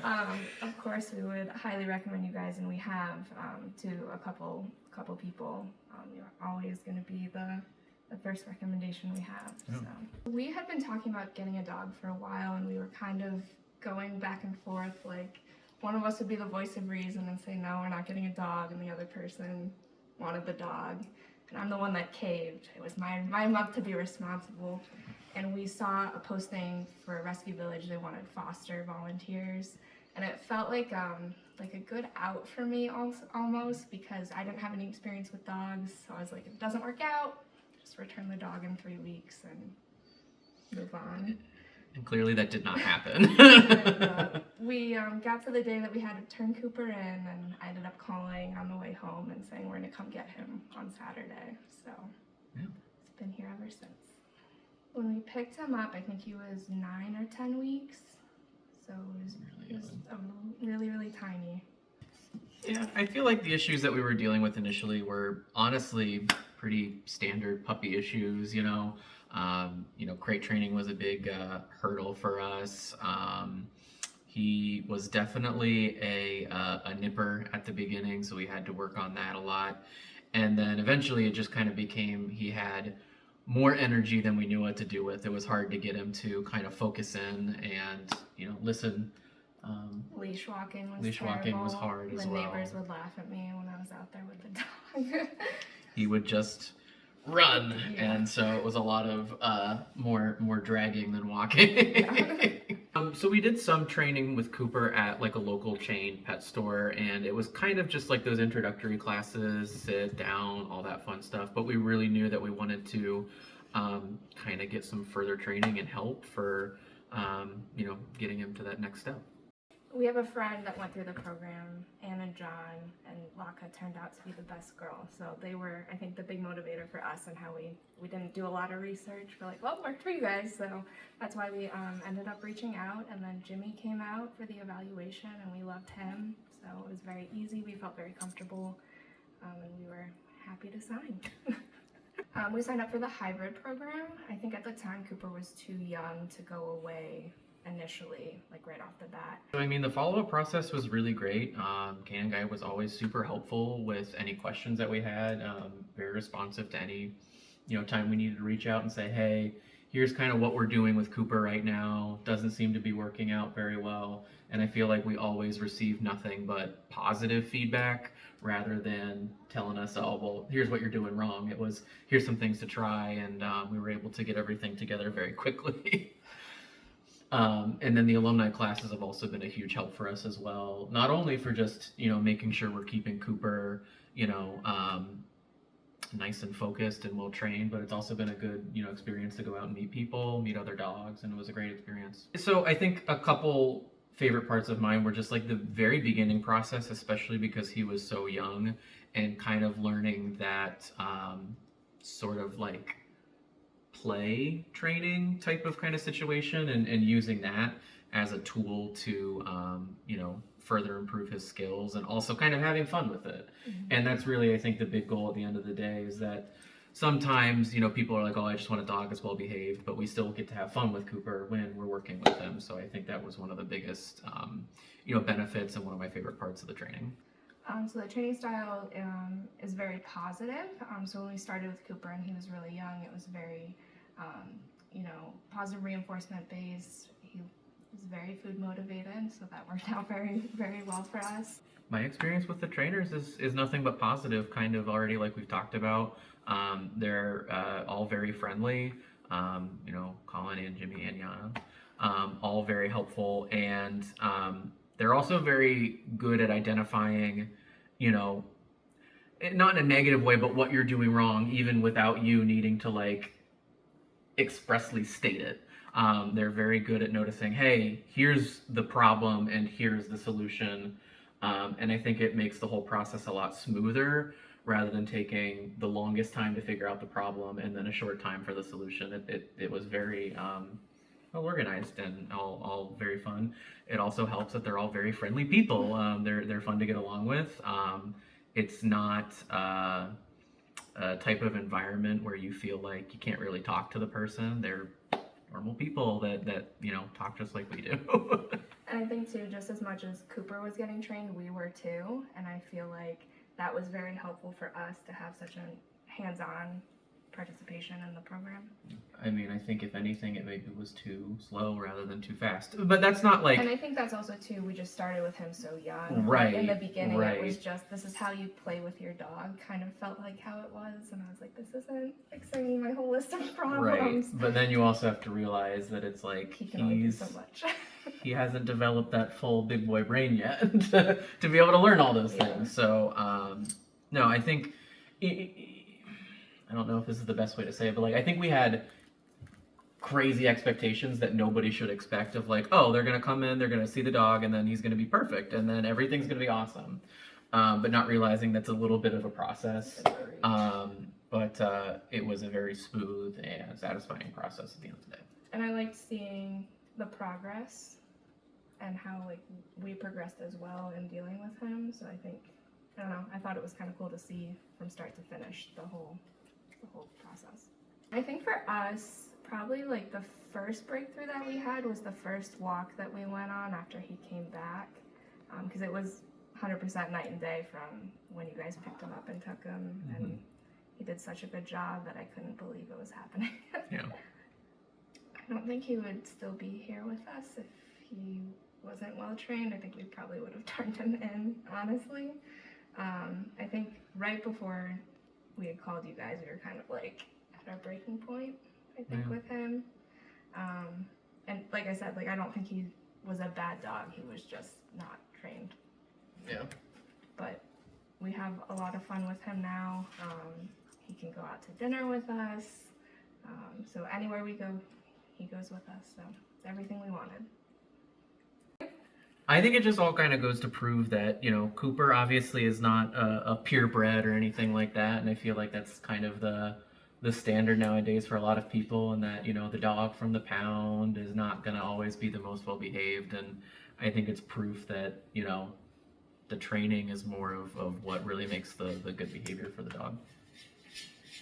Of course, we would highly recommend you guys, and we have to a couple people. You're always going to be the first recommendation we have. Yeah. So we had been talking about getting a dog for a while, and we were kind of going back and forth. Like, one of us would be the voice of reason and say, no, we're not getting a dog, and the other person wanted the dog. And I'm the one that caved. It was my month to be responsible. And we saw a posting for a rescue village. They wanted foster volunteers. And it felt like a good out for me almost, because I didn't have any experience with dogs. So I was like, if it doesn't work out, just return the dog in 3 weeks and move on. And clearly that did not happen. And, we got to the day that we had to turn Cooper in, and I ended up calling on the way home and saying we're going to come get him on Saturday. So Yeah. It's been here ever since. When we picked him up, I think he was 9 or 10 weeks. So it was really, really tiny. Yeah, I feel like the issues that we were dealing with initially were honestly pretty standard puppy issues, crate training was a big hurdle for us. He was definitely a nipper at the beginning, so we had to work on that a lot. And then eventually it just kind of became, he had more energy than we knew what to do with. It was hard to get him to kind of focus in and, listen. Leash walking was Leash terrible. walking was hard as well. The neighbors would laugh at me when I was out there with the dog. He would just run, Yeah. and so it was a lot of more dragging than walking. Yeah. So we did some training with Cooper at like a local chain pet store, and it was kind of just like those introductory classes, sit down, all that fun stuff. But we really knew that we wanted to kind of get some further training and help for getting him to that next step. We have a friend that went through the program, Ann and John, and Laka turned out to be the best girl. So they were, I think, the big motivator for us and how we didn't do a lot of research. We're like, well, it worked for you guys. So that's why we ended up reaching out. And then Jimmy came out for the evaluation, and we loved him. So it was very easy. We felt very comfortable, and we were happy to sign. We signed up for the hybrid program. I think at the time Cooper was too young to go away initially, like right off the bat. So, I mean, the follow-up process was really great. Can Guy was always super helpful with any questions that we had, very responsive to any, time we needed to reach out and say, hey, here's kind of what we're doing with Cooper right now. Doesn't seem to be working out very well. And I feel like we always received nothing but positive feedback rather than telling us, oh, well, here's what you're doing wrong. It was, here's some things to try, and we were able to get everything together very quickly. And then the alumni classes have also been a huge help for us as well. Not only for just, making sure we're keeping Cooper, nice and focused and well trained, but it's also been a good, experience to go out and meet people, meet other dogs, and it was a great experience. So I think a couple favorite parts of mine were just like the very beginning process, especially because he was so young, and kind of learning that sort of like play training type of kind of situation, and using that as a tool to further improve his skills, and also kind of having fun with it. Mm-hmm. And that's really, I think, the big goal at the end of the day, is that sometimes people are like, oh, I just want a dog that's well behaved, but we still get to have fun with Cooper when we're working with him. So I think that was one of the biggest benefits, and one of my favorite parts of the training. So the training style is very positive. So when we started with Cooper and he was really young, it was very, positive reinforcement based. He was very food motivated, so that worked out very, very well for us. My experience with the trainers is nothing but positive, kind of already, like we've talked about. They're all very friendly, Colin and Jimmy and Yana, all very helpful, and they're also very good at identifying, not in a negative way, but what you're doing wrong, even without you needing to like expressly state it. They're very good at noticing, hey, here's the problem and here's the solution. And I think it makes the whole process a lot smoother, rather than taking the longest time to figure out the problem and then a short time for the solution. It was very well organized and all very fun. It also helps that they're all very friendly people. They're fun to get along with. It's not a type of environment where you feel like you can't really talk to the person. They're normal people that talk just like we do. And I think too, just as much as Cooper was getting trained, we were too. And I feel like that was very helpful for us to have such a hands-on participation in the program. I mean, I think if anything, it maybe was too slow rather than too fast. But that's not like. And I think that's also too, we just started with him so young. Right. In the beginning, right. It was just, this is how you play with your dog, kind of felt like how it was. And I was like, this isn't fixing my whole list of problems. Right. But then you also have to realize that it's like He can only do so much. He hasn't developed that full big boy brain yet to be able to learn all those things. So, no, I think. I don't know if this is the best way to say it, but like I think we had crazy expectations that nobody should expect of like, oh, they're gonna come in, they're gonna see the dog, and then he's gonna be perfect, and then everything's gonna be awesome. But not realizing that's a little bit of a process. But it was a very smooth and satisfying process at the end of the day. And I liked seeing the progress and how like we progressed as well in dealing with him. So I think, I don't know, I thought it was kind of cool to see from start to finish the whole process. I think for us, probably like the first breakthrough that we had was the first walk that we went on after he came back, because it was 100% night and day from when you guys picked him up and took him, and he did such a good job that I couldn't believe it was happening. Yeah. I don't think he would still be here with us if he wasn't well trained. I think we probably would have turned him in, honestly. I think right before we had called you guys, we were kind of like at our breaking point, I think, with him. And like I said, like I don't think he was a bad dog. He was just not trained. Yeah. But we have a lot of fun with him now. He can go out to dinner with us. So anywhere we go, he goes with us. So it's everything we wanted. I think it just all kind of goes to prove that, Cooper obviously is not a purebred or anything like that. And I feel like that's kind of the standard nowadays for a lot of people, and that, the dog from the pound is not going to always be the most well-behaved. And I think it's proof that, the training is more of what really makes the good behavior for the dog.